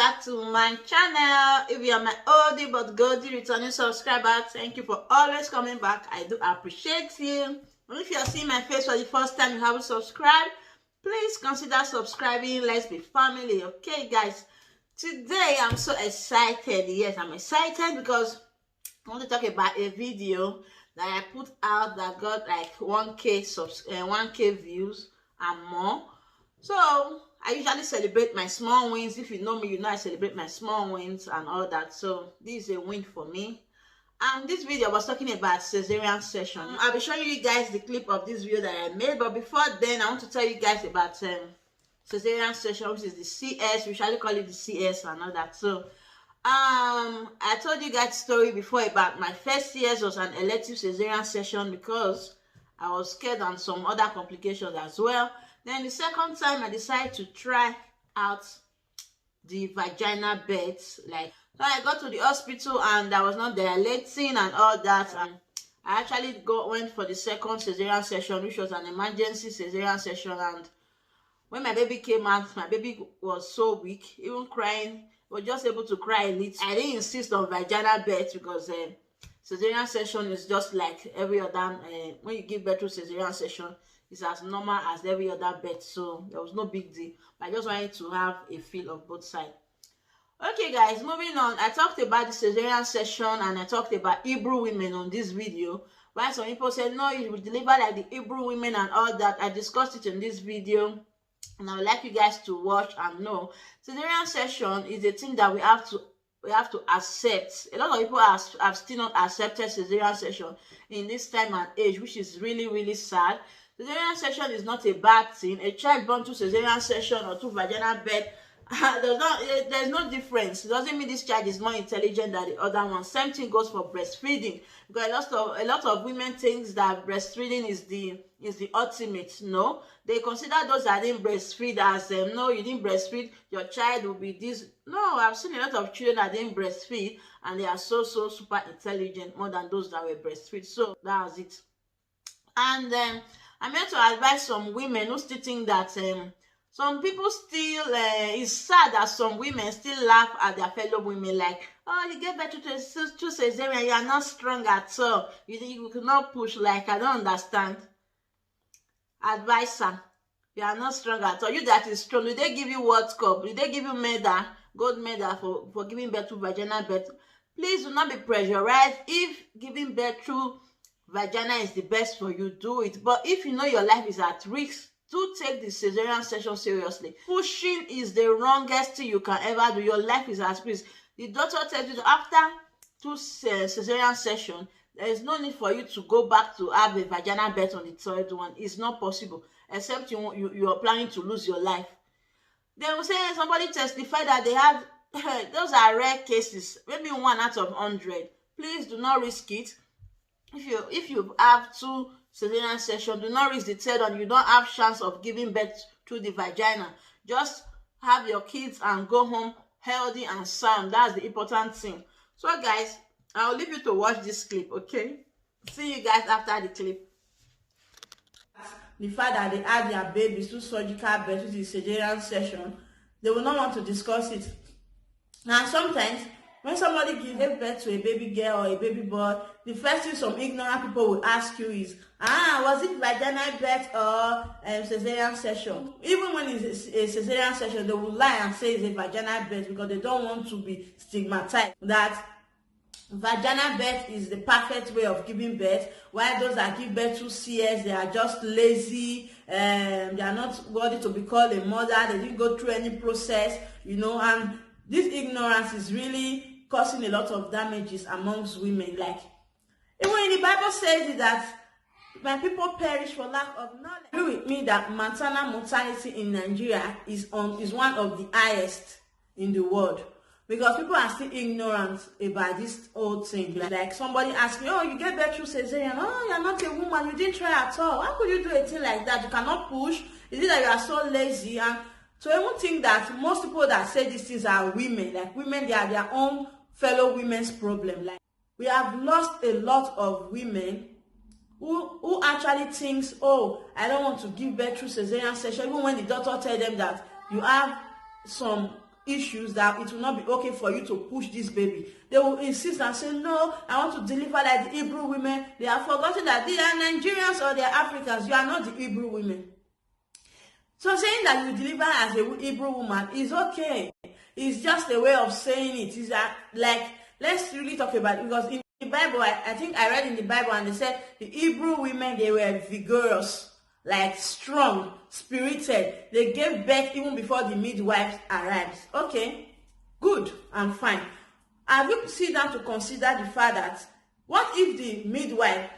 back to my channel. If you are my oldie but goldie returning subscriber, thank you for always coming back. I do appreciate you. And if you are seeing my face for the first time, you haven't subscribed, please consider subscribing. Let's be family. Okay guys, today I'm so excited. Yes, I'm excited because I want to talk about a video that I put out that got like 1K views and more. So I usually celebrate my small wins. If you know me, you know I celebrate my small wins and all that. So this is a win for me. And this video was talking about Caesarean section. I'll be showing you guys the clip of this video that I made. But before then, I want to tell you guys about Caesarean section, which is the CS. We usually call it the CS and all that. So I told you guys a story before about my first CS was an elective Caesarean section because I was scared and some other complications as well. Then the second time I decided to try out the vaginal birth. Like, so I got to the hospital and I was not dilating and all that. And I actually went for the second Caesarean session, which was an emergency Caesarean session. And when my baby came out, my baby was so weak, even crying, was just able to cry a little. I didn't insist on vaginal birth because Caesarean session is just like every other, when you give birth to Caesarean session, it's as normal as every other birth, so there was no big deal. But I just wanted to have a feel of both sides. Okay guys, moving on. I talked about the Caesarean session and I talked about Hebrew women on this video. While some people said, no, you will deliver like the Hebrew women and all that. I discussed it in this video. And I would like you guys to watch and know. Caesarean session is a thing that we have to accept. A lot of people have still not accepted Caesarean session in this time and age, which is really, really sad. Caesarean section is not a bad thing. A child born to Caesarean section or to vaginal birth, there's no difference. It doesn't mean this child is more intelligent than the other one. Same thing goes for breastfeeding. Because a lot of women think that breastfeeding is the ultimate. No, they consider those that didn't breastfeed as no, you didn't breastfeed, your child will be this. No, I've seen a lot of children that didn't breastfeed and they are so super intelligent, more than those that were breastfeed. So that's it. And I'm here to advise some women who still think that some people still, it's sad that some women still laugh at their fellow women like, oh, you get better to Caesarean, you are not strong at all. You could not push. Like, I don't understand. Advisor, you are not strong at all. You that is strong, did they give you World Cup? Did they give you medal, gold medal for giving birth to vaginal birth? Please do not be pressurized. If giving birth through vagina is the best for you, do it. But if you know your life is at risk, do take the Caesarean section seriously. Pushing is the wrongest thing you can ever do. Your life is at risk. The doctor tells you that after 2 Caesarean session, there is no need for you to go back to have a vaginal birth on the third one. It's not possible, except you are planning to lose your life. They will say somebody testified that they had those are rare cases, maybe 1 out of 100. Please do not risk it. If you have 2 Caesarean session, do not risk the third one. You don't have chance of giving birth through the vagina. Just have your kids and go home healthy and sound. That's the important thing. So guys, I'll leave you to watch this clip, okay? See you guys after the clip. The fact that they add their babies to surgical birth to the Caesarean session, they will not want to discuss it. Now sometimes when somebody gives birth to a baby girl or a baby boy, the first thing some ignorant people will ask you is, was it vaginal birth or Caesarean section? Even when it's a Caesarean section, they will lie and say it's a vaginal birth because they don't want to be stigmatized. That vaginal birth is the perfect way of giving birth, while those that give birth to CS, they are just lazy, they are not worthy to be called a mother, they didn't go through any process, you know, and this ignorance is really causing a lot of damages amongst women. Like, even in the Bible says that my people perish for lack of knowledge. Agree with me that maternal mortality in Nigeria is one of the highest in the world, because people are still ignorant about this whole thing. Like somebody asked me, oh, you get birth through Caesarean, oh, you're not a woman, you didn't try at all, how could you do a thing like that? You cannot push. Is it that you are so lazy? And so I won't think that most people that say these things are women. Like, women, they are their own fellow women's problem. Like, we have lost a lot of women who actually thinks, oh, I don't want to give birth through Caesarean section, even when the doctor tells them that you have some issues that it will not be okay for you to push this baby. They will insist and say, no, I want to deliver like the Hebrew women. They have forgotten that they are Nigerians or they are Africans. You are not the Hebrew women. So saying that you deliver as a Hebrew woman is okay. It's just a way of saying it. Is that like, let's really talk about it, because in the Bible, I think I read in the Bible and they said the Hebrew women, they were vigorous, like strong, spirited. They gave birth even before the midwives arrived. Okay, good and fine. Have you sit down to consider the fact that what if the midwife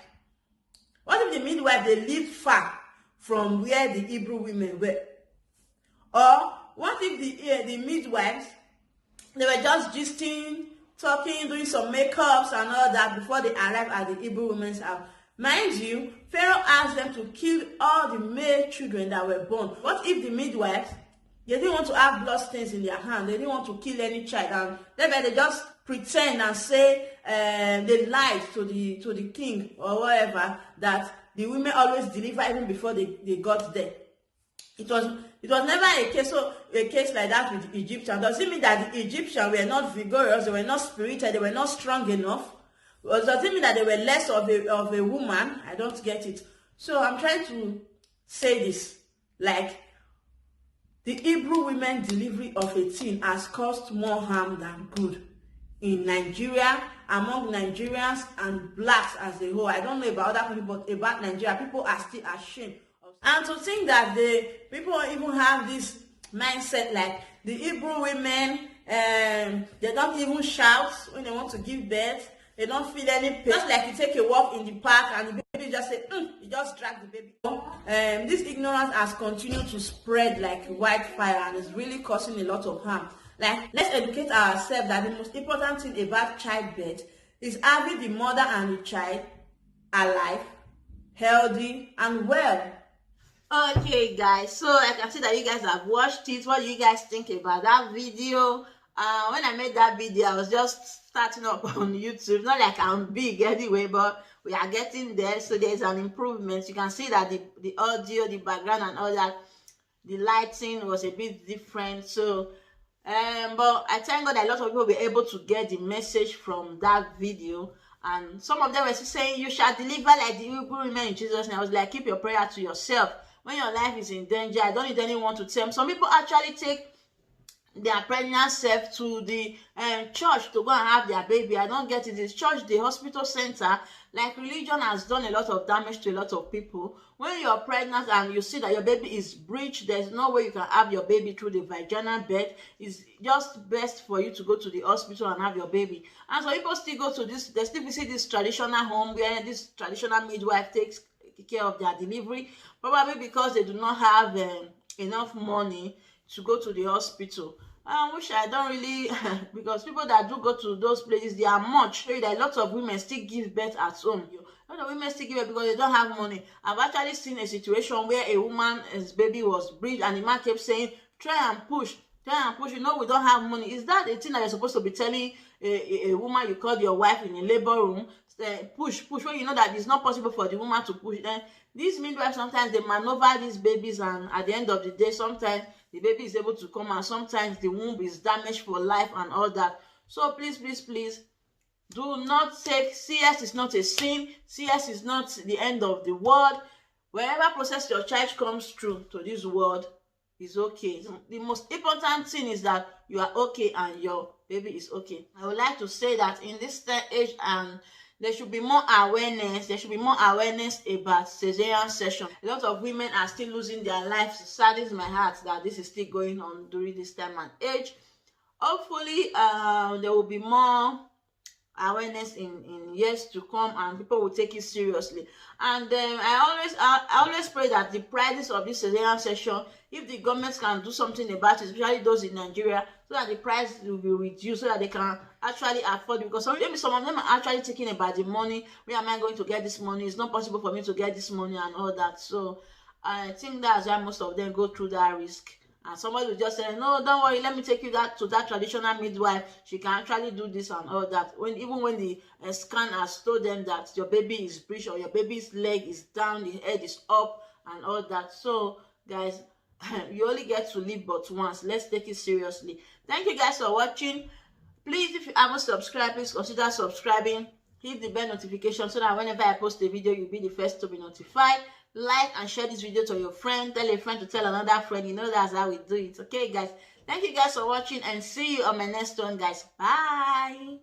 they lived far from where the Hebrew women were? Or what if the midwives, they were just gisting, talking, doing some makeups and all that before they arrived at the Hebrew women's house? Mind you, Pharaoh asked them to kill all the male children that were born. What if the midwives, they didn't want to have bloodstains in their hand, they didn't want to kill any child, and they just pretend and say they lied to the king or whatever, that the women always deliver even before they got there. It was never a case like that with the Egyptians. Does it mean that the Egyptians were not vigorous, they were not spirited, they were not strong enough? Or does it mean that they were less of a woman? I don't get it. So I'm trying to say this, like, the Hebrew women delivery of a teen has caused more harm than good in Nigeria, among Nigerians and blacks as a whole. I don't know about other people, but about Nigeria, people are still ashamed. And to think that the people even have this mindset, like the Hebrew women, they don't even shout when they want to give birth. They don't feel any pain. Just like you take a walk in the park and the baby just say, you just drag the baby. This ignorance has continued to spread like wildfire and is really causing a lot of harm. Like, let's educate ourselves that the most important thing about childbirth is having the mother and the child alive, healthy, and well. Okay, guys, so I can see that you guys have watched it. What do you guys think about that video? When I made that video, I was just starting up on YouTube. Not like I'm big anyway, but we are getting there. So there's an improvement. You can see that the audio, the background and all that, the lighting was a bit different. So but I thank God that a lot of people were able to get the message from that video. And some of them were saying, you shall deliver like the Hebrew women in Jesus' name. I was like, keep your prayer to yourself. When your life is in danger, I don't need anyone to tell me. Some people actually take their pregnant self to the church to go and have their baby. I don't get it. It's church, the hospital center. Like, religion has done a lot of damage to a lot of people. When you're pregnant and you see that your baby is breached, there's no way you can have your baby through the vaginal birth. It's just best for you to go to the hospital and have your baby. And so people still go to this, they still visit this traditional home where this traditional midwife takes care of their delivery, probably because they do not have enough money to go to the hospital. Which I don't really because people that do go to those places, they are much. So that a lot of women still give birth at home. A lot of women still give birth because they don't have money. I've actually seen a situation where a woman's baby was breached and the man kept saying, try and push, we don't have money. Is that a thing that you're supposed to be telling a woman you called your wife in a labor room? Push, when you know that it's not possible for the woman to push. Then these midwives, sometimes they maneuver these babies, and at the end of the day, sometimes the baby is able to come, and sometimes the womb is damaged for life and all that. So please, do not take, CS is not a sin, CS is not the end of the world. Wherever process your child comes through to this world is okay. The most important thing is that you are okay and your baby is okay. I would like to say that in this age, and there should be more awareness. There should be more awareness about Caesarean section. A lot of women are still losing their lives. It saddens my heart that this is still going on during this time and age. Hopefully, there will be more awareness in years to come, and people will take it seriously. And I always pray that the prices of this Caesarean section, if the government can do something about it, especially those in Nigeria, so that the price will be reduced, so that they can actually afford it. Because maybe some of them are actually thinking about the money. Where am I going to get this money? It's not possible for me to get this money and all that. So I think that's why most of them go through that risk. And somebody will just say, no, don't worry, let me take you to that traditional midwife. She can actually do this and all that. Even when the scan has told them that your baby is breached or your baby's leg is down, the head is up and all that. So, guys, You only get to live but once. Let's take it seriously. Thank you guys for watching. Please, if you haven't subscribed, please consider subscribing. Hit the bell notification so that whenever I post a video, you'll be the first to be notified. Like and share this video to your friend. Tell a friend to tell another friend. You know that's how we do it. Okay, guys. Thank you guys for watching and see you on my next one, guys. Bye.